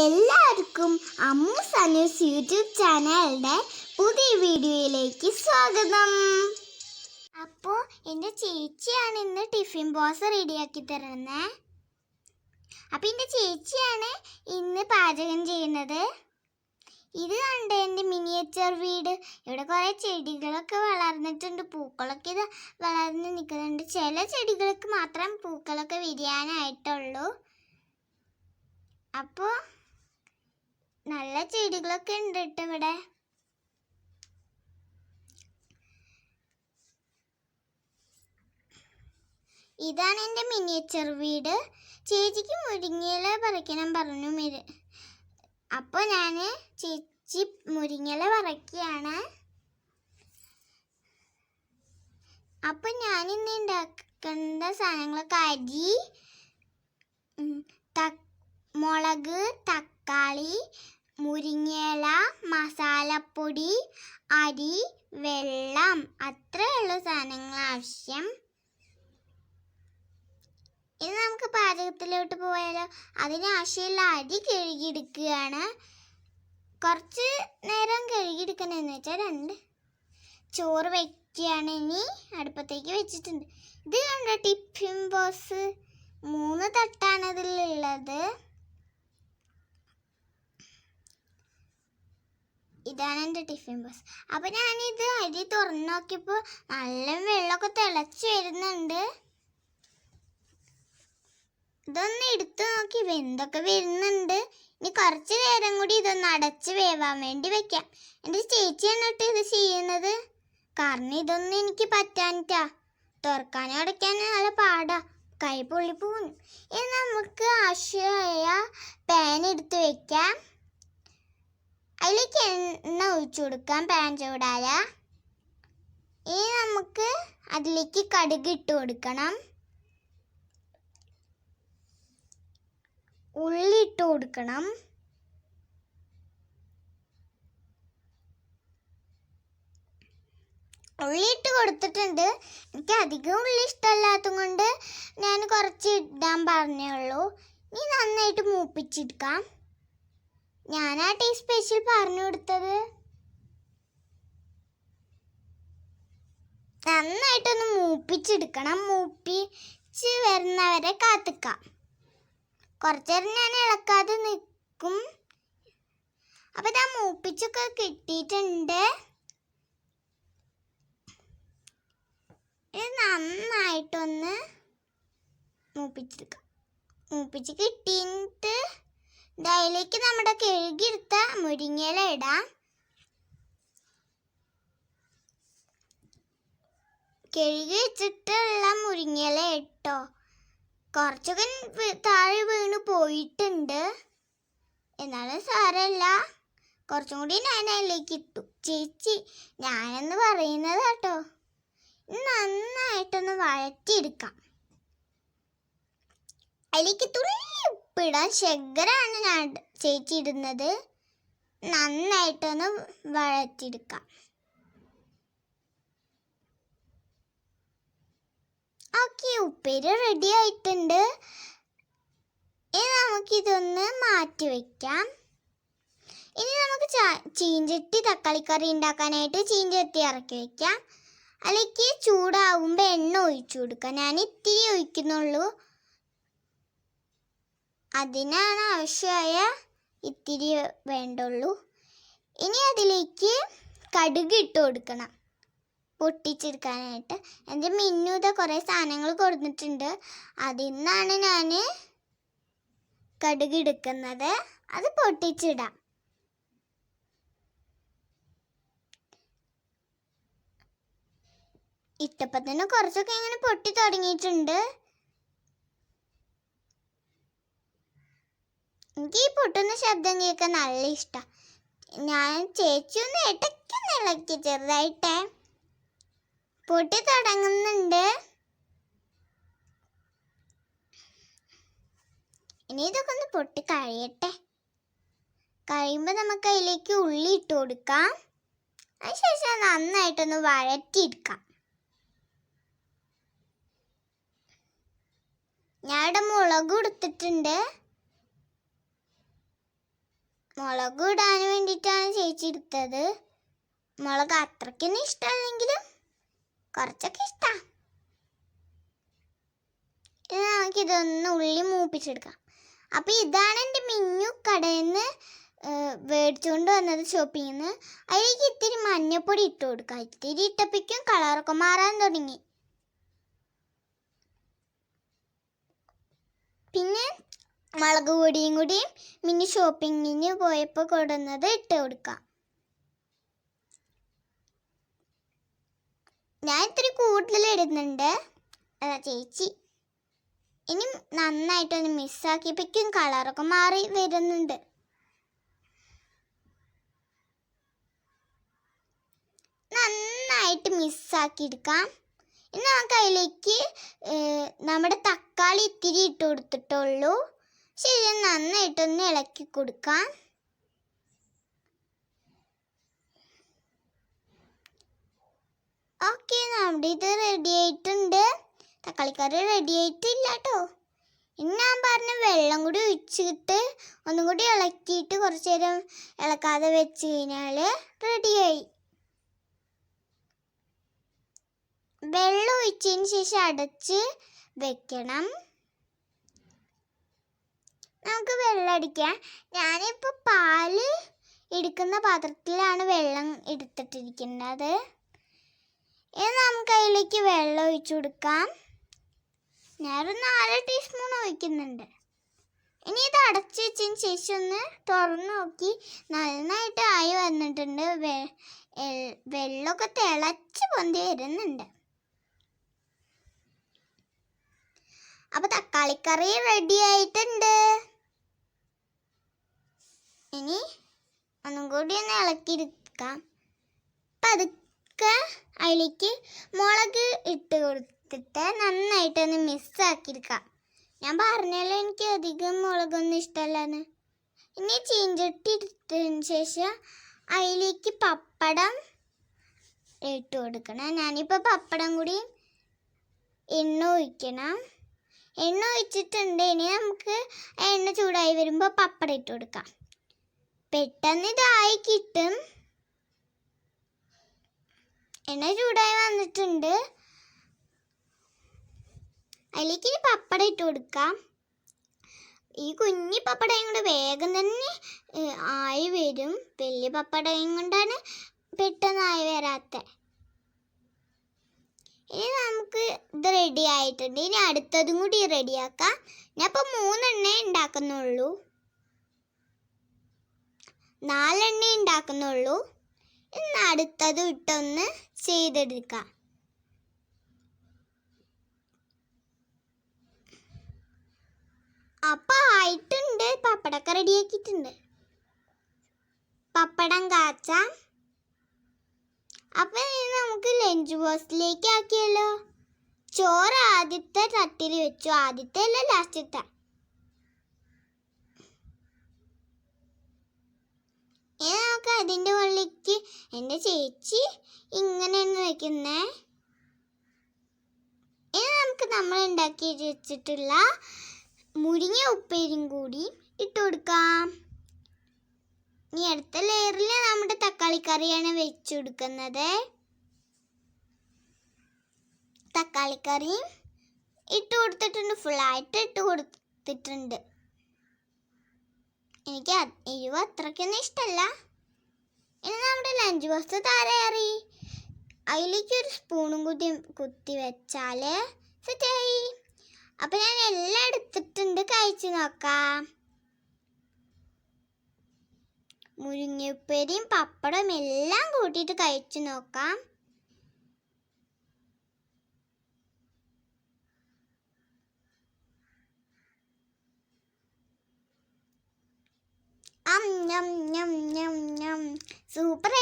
എല്ലാവർക്കും അമ്മൂസ് അനൂസ് യൂട്യൂബ് ചാനലിൻ്റെ പുതിയ വീഡിയോയിലേക്ക് സ്വാഗതം. അപ്പോൾ എൻ്റെ ചേച്ചിയാണ് ഇന്ന് ടിഫിൻ ബോക്സ് റെഡിയാക്കി തരുന്നത്. അപ്പോൾ എൻ്റെ ചേച്ചിയാണ് ഇന്ന് പാചകം ചെയ്യുന്നത്. ഇത് കണ്ട് എൻ്റെ മിനിയേച്ചർ വീട്. ഇവിടെ കുറേ ചെടികളൊക്കെ വളർന്നിട്ടുണ്ട്, പൂക്കളൊക്കെ ഇത് വളർന്ന് നിൽക്കുന്നുണ്ട്. ചില ചെടികൾക്ക് മാത്രം പൂക്കളൊക്കെ വിരിയാനായിട്ടുള്ളൂ. അപ്പോൾ നല്ല ചെടികളൊക്കെ ഉണ്ട് കേട്ടോ ഇവിടെ. ഇതാണ് എൻ്റെ മിനിയേച്ചർ വീട്. ചേച്ചിക്ക് മുരിങ്ങയില പറിക്കണം പറഞ്ഞു. അപ്പോൾ ഞാൻ ചേച്ചി മുരിങ്ങയില പറിക്കുകയാണ്. അപ്പോൾ ഞാനിന്ന് ഉണ്ടാക്കേണ്ട സാധനങ്ങളൊക്കെ അരി, മുളക്, തക്കാളി, മുരിങ്ങയില, മസാലപ്പൊടി, അരി, വെള്ളം, അത്രയുള്ള സാധനങ്ങൾ ആവശ്യം. ഇനി നമുക്ക് പാചകത്തിലോട്ട് പോയാലോ. അതിനാവശ്യമുള്ള അരി കഴുകിയെടുക്കുകയാണ്. കുറച്ച് നേരം കഴുകിയെടുക്കണമെന്ന് വെച്ചാൽ ചോറ് വയ്ക്കുകയാണ്. ഇനി അടുപ്പത്തേക്ക് വെച്ചിട്ടുണ്ട്. ഇത് കണ്ടോ ടിഫിൻ ബോക്സ്. 3 തട്ടാണ് ഇതിലുള്ളത്. ഇതാണ് എൻ്റെ ടിഫിൻ ബോക്സ്. അപ്പോൾ ഞാനിത് അരി തുറന്നു നോക്കിയപ്പോൾ നല്ല വെള്ളമൊക്കെ തിളച്ച് വരുന്നുണ്ട്. ഇതൊന്ന് എടുത്തു നോക്കി വെന്തൊക്കെ വരുന്നുണ്ട്. ഇനി കുറച്ച് നേരം കൂടി ഇതൊന്ന് അടച്ച് വേവാൻ വേണ്ടി വെക്കാം. എൻ്റെ ചേച്ചിയാണ് കേട്ടോ ഇത് ചെയ്യുന്നത്. കാരണം ഇതൊന്നും എനിക്ക് പറ്റാനിട്ടാ. തുറക്കാനും അടയ്ക്കാനും നല്ല പാടാ, കൈ പൊള്ളിപ്പോവും. ഇനി നമുക്ക് ആവശ്യമായ പാൻ എടുത്ത് വെക്കാം. അതിലേക്ക് എണ്ണ ഒഴിച്ചു കൊടുക്കാം. പാൻ ചൂടായ ഇനി നമുക്ക് അതിലേക്ക് കടുക് ഇട്ട് കൊടുക്കണം. ഉള്ളി ഇട്ട് കൊടുക്കണം. ഉള്ളി ഇട്ട് കൊടുത്തിട്ടുണ്ട്. എനിക്ക് അധികം ഉള്ളി ഇഷ്ടമല്ലാത്തത് കൊണ്ട് ഞാൻ കുറച്ച് ഇടാൻ പറഞ്ഞേ ഉള്ളൂ. ഇനി നന്നായിട്ട് മൂപ്പിച്ചെടുക്കാം. ഞാനാ ടേസ്റ്റ് സ്പെഷ്യൽ പറഞ്ഞു കൊടുത്തത്. നന്നായിട്ടൊന്ന് മൂപ്പിച്ചെടുക്കണം. മൂപ്പിച്ച് വരുന്നവരെ കാത്തിക്കാം. കുറച്ചേരം ഞാൻ ഇളക്കാതെ നിൽക്കും. അപ്പോൾ ഇതാ മൂപ്പിച്ചൊക്കെ കിട്ടിയിട്ടുണ്ട്. ഇത് നന്നായിട്ടൊന്ന് മൂപ്പിച്ചെടുക്കാം. മൂപ്പിച്ച് കിട്ടിയിട്ട് അതിലേക്ക് നമ്മുടെ കഴുകിയെടുത്ത മുരിങ്ങയില ഇടാം. കഴുകി വെച്ചിട്ടുള്ള മുരിങ്ങയില ഇട്ടോ. കുറച്ചൊക്കെ താഴെ വീണ് പോയിട്ടുണ്ട്, എന്നാലും സാരമില്ല. കുറച്ചും കൂടി ഞാൻ അതിലേക്ക് ഇട്ടു. ചേച്ചി ഞാനെന്ന് പറയുന്നത് കേട്ടോ. നന്നായിട്ടൊന്ന് വഴറ്റിയെടുക്കാം. അതിലേക്ക് തുള്ളി ഉപ്പിടാം. ശർക്കരയാണ് ഞാൻ ചേച്ചി ഇടുന്നത്. നന്നായിട്ടൊന്ന് വഴറ്റിയെടുക്കാം. ഓക്കെ, ഉപ്പേരി റെഡി ആയിട്ടുണ്ട്. ഇനി നമുക്കിതൊന്ന് മാറ്റി വയ്ക്കാം. ഇനി നമുക്ക് ചീഞ്ചട്ടി തക്കാളിക്കറി ഉണ്ടാക്കാനായിട്ട് ചീഞ്ചട്ടി ഇറക്കി വയ്ക്കാം. അതിലേക്ക് ചൂടാവുമ്പോൾ എണ്ണ ഒഴിച്ചു കൊടുക്കാം. ഞാൻ ഇത്തിരി ഒഴിക്കുന്നുള്ളൂ. അതിനാണ് ആവശ്യമായ ഇത്തിരി വേണ്ടുള്ളൂ. ഇനി അതിലേക്ക് കടുക് ഇട്ട് കൊടുക്കണം പൊട്ടിച്ചെടുക്കാനായിട്ട്. എൻ്റെ മിന്നൂത കുറേ സാധനങ്ങൾ കൊടുത്തിട്ടുണ്ട്. അതിൽ നിന്നാണ് ഞാൻ കടുക് എടുക്കുന്നത്. അത് പൊട്ടിച്ചിടാം. ഇട്ടപ്പോൾ തന്നെ കുറച്ചൊക്കെ ഇങ്ങനെ പൊട്ടി തുടങ്ങിയിട്ടുണ്ട്. എനിക്ക് ഈ പൊട്ടുന്ന ശബ്ദം കേൾക്കാൻ നല്ല ഇഷ്ടമാണ്. ഞാൻ ചേച്ചിയൊന്ന് ഇടയ്ക്കൊന്ന് ഇളക്കി ചെറുതായിട്ടേ. പൊട്ടി തുടങ്ങുന്നുണ്ട്. ഇനി ഇതൊക്കെ ഒന്ന് പൊട്ടി കഴിയട്ടെ. കഴിയുമ്പോൾ നമുക്ക് അതിലേക്ക് ഉള്ളി ഇട്ട് കൊടുക്കാം. അതിനുശേഷം നന്നായിട്ടൊന്ന് വഴറ്റിയെടുക്കാം. ഞാൻ ഇവിടെ മുളക് കൊടുത്തിട്ടുണ്ട്. മുളക് ഇടാൻ വേണ്ടിയിട്ടാണ് ചേച്ചി എടുത്തത്. മുളക് അത്രയ്ക്കൊന്നും ഇഷ്ടമല്ലെങ്കിലും കുറച്ചൊക്കെ ഇഷ്ടമാണ്. ഇനി നമുക്കിതൊന്ന് ഉള്ളി മൂപ്പിച്ചെടുക്കാം. അപ്പോൾ ഇതാണ് എൻ്റെ മിന്നു കടയിൽ നിന്ന് മേടിച്ചുകൊണ്ട് വന്നത് ഷോപ്പിങ്ങിൽ നിന്ന്. അതിലേക്ക് ഇത്തിരി മഞ്ഞൾപ്പൊടി ഇട്ട് കൊടുക്കുക. ഇത്തിരി ഇട്ടപ്പോഴേക്കും കളറൊക്കെ മാറാൻ തുടങ്ങി. പിന്നെ മുളക് പൊടിയും കൂടി മിന്നു ഷോപ്പിങ്ങിന് പോയപ്പോൾ കൊടുന്നത് ഇട്ട് കൊടുക്കാം. ഞാൻ ഇത്തിരി കൂടുതൽ ഇടുന്നുണ്ട്, ചേച്ചി. ഇനി നന്നായിട്ടൊന്ന് മിക്സാക്കിയപ്പോഴേക്കും കളറൊക്കെ മാറി വരുന്നുണ്ട്. നന്നായിട്ട് മിക്സാക്കി എടുക്കാം. ഇനി നമുക്ക് അതിലേക്ക് നമ്മുടെ തക്കാളി ഇത്തിരി ഇട്ട് കൊടുത്തിട്ടുള്ളൂ. ശരി, നന്നായിട്ടൊന്ന് ഇളക്കി കൊടുക്കാം. ഓക്കെ, നമ്മുടെ ഇത് റെഡി ആയിട്ടുണ്ട്. തക്കാളിക്കറി റെഡി ആയിട്ടില്ല കേട്ടോ. ഇനി ഞാൻ പറഞ്ഞ വെള്ളം കൂടി ഒഴിച്ചിട്ട് ഒന്നും കൂടി ഇളക്കിയിട്ട് കുറച്ച് നേരം ഇളക്കാതെ വെച്ച് കഴിഞ്ഞാൽ റെഡിയായി. വെള്ളം ഒഴിച്ചതിന് ശേഷം അടച്ച് വെക്കണം. നമുക്ക് വെള്ളം അടിക്കാം. ഞാനിപ്പോൾ പാല് എടുക്കുന്ന പാത്രത്തിലാണ് വെള്ളം എടുത്തിട്ടിരിക്കുന്നത്. ഇനി നമുക്ക് അതിലേക്ക് വെള്ളം ഒഴിച്ചു കൊടുക്കാം. ഞാനൊരു 4 ടീസ്പൂൺ ഒഴിക്കുന്നുണ്ട്. ഇനി ഇത് അടച്ച് വെച്ചതിന് ശേഷം ഒന്ന് തുറന്ന് നോക്കി. നന്നായിട്ട് ആയി വന്നിട്ടുണ്ട്. വെള്ളമൊക്കെ തിളച്ച് പൊന്തി വരുന്നുണ്ട്. അപ്പോൾ തക്കാളിക്കറി റെഡി ആയിട്ടുണ്ട്. ഇനി ഒന്നും കൂടി ഒന്ന് ഇളക്കിയെടുക്കാം. പതുക്കെ അതിലേക്ക് മുളക് ഇട്ട് കൊടുത്തിട്ട് നന്നായിട്ടൊന്ന് മിക്സാക്കിയെടുക്കാം. ഞാൻ പറഞ്ഞല്ലോ എനിക്ക് അധികം മുളകൊന്നും ഇഷ്ടമല്ലെന്ന്. ഇനി ചീഞ്ചട്ടി ഇട്ടതിന് ശേഷം അതിലേക്ക് പപ്പടം ഇട്ട് കൊടുക്കണം. ഞാനിപ്പോൾ പപ്പടം കൂടി എണ്ണ ഒഴിക്കണം. എണ്ണ ഒഴിച്ചിട്ടുണ്ട്. ഇനി നമുക്ക് എണ്ണ ചൂടായി വരുമ്പോൾ പപ്പടം ഇട്ട് കൊടുക്കാം. പെട്ടെന്ന് ഇതായി കിട്ടും. എണ്ണ ചൂടായി വന്നിട്ടുണ്ട്. അതിലേക്ക് ഇനി പപ്പടം ഇട്ട് കൊടുക്കാം. ഈ കുഞ്ഞി പപ്പടയും കൊണ്ട് വേഗം തന്നെ ആയി വരും. വലിയ പപ്പടയും കൊണ്ടാണ് പെട്ടെന്നായി വരാത്തത്. ഇനി നമുക്ക് ഇത് റെഡി ആയിട്ടുണ്ട്. ഇനി അടുത്തതും കൂടി റെഡിയാക്കാം. ഞാൻ ഇപ്പോൾ 3 എണ്ണ ഉണ്ടാക്കുന്നുള്ളൂ, 4 എണ്ണ ഉണ്ടാക്കുന്നുള്ളൂ. ഇന്ന് അടുത്തതും ഇട്ടൊന്ന് ചെയ്തെടുക്കാം. അപ്പം ആയിട്ടുണ്ട്. പപ്പടമൊക്കെ റെഡിയാക്കിയിട്ടുണ്ട്. പപ്പടം കാച്ചാം. അപ്പം നമുക്ക് ലഞ്ച് ബോക്സിലേക്ക് ആക്കിയല്ലോ. ചോറ് ആദ്യത്തെ തട്ടിൽ വെച്ചു. ആദ്യത്തെ അല്ല, ലാസ്റ്റത്തെ. ഇനി നമുക്ക് അതിൻ്റെ ഉള്ളിലേക്ക് എൻ്റെ ചേച്ചി ഇങ്ങനെയാണ് വയ്ക്കുന്നേ. ഇനി നമുക്ക് നമ്മൾ ഉണ്ടാക്കി വെച്ചിട്ടുള്ള മുരിങ്ങ ഉപ്പേരിയും കൂടി ഇട്ട് കൊടുക്കാം. ഇനി അടുത്ത ലെയറിൽ നമ്മുടെ തക്കാളിക്കറിയാണ് വെച്ച് കൊടുക്കുന്നത്. തക്കാളിക്കറിയും ഇട്ട് കൊടുത്തിട്ടുണ്ട്. ഫുള്ളായിട്ട് ഇട്ട് കൊടുത്തിട്ടുണ്ട്. എനിക്ക് എരിവ് അത്രയ്ക്കൊന്നും ഇഷ്ടമല്ല. ഇനി നമ്മുടെ ലഞ്ച് ബോക്സ് തയ്യാറി. അതിലേക്ക് ഒരു സ്പൂണും കൂടി കുത്തി വെച്ചാൽ സെറ്റായി. അപ്പം ഞാൻ എല്ലാം എടുത്തിട്ടുണ്ട്. കഴിച്ച് നോക്കാം. മുരിങ്ങയുപ്പേരിയും പപ്പടം എല്ലാം കൂട്ടിയിട്ട് കഴിച്ചു നോക്കാം. സൂപ്പർ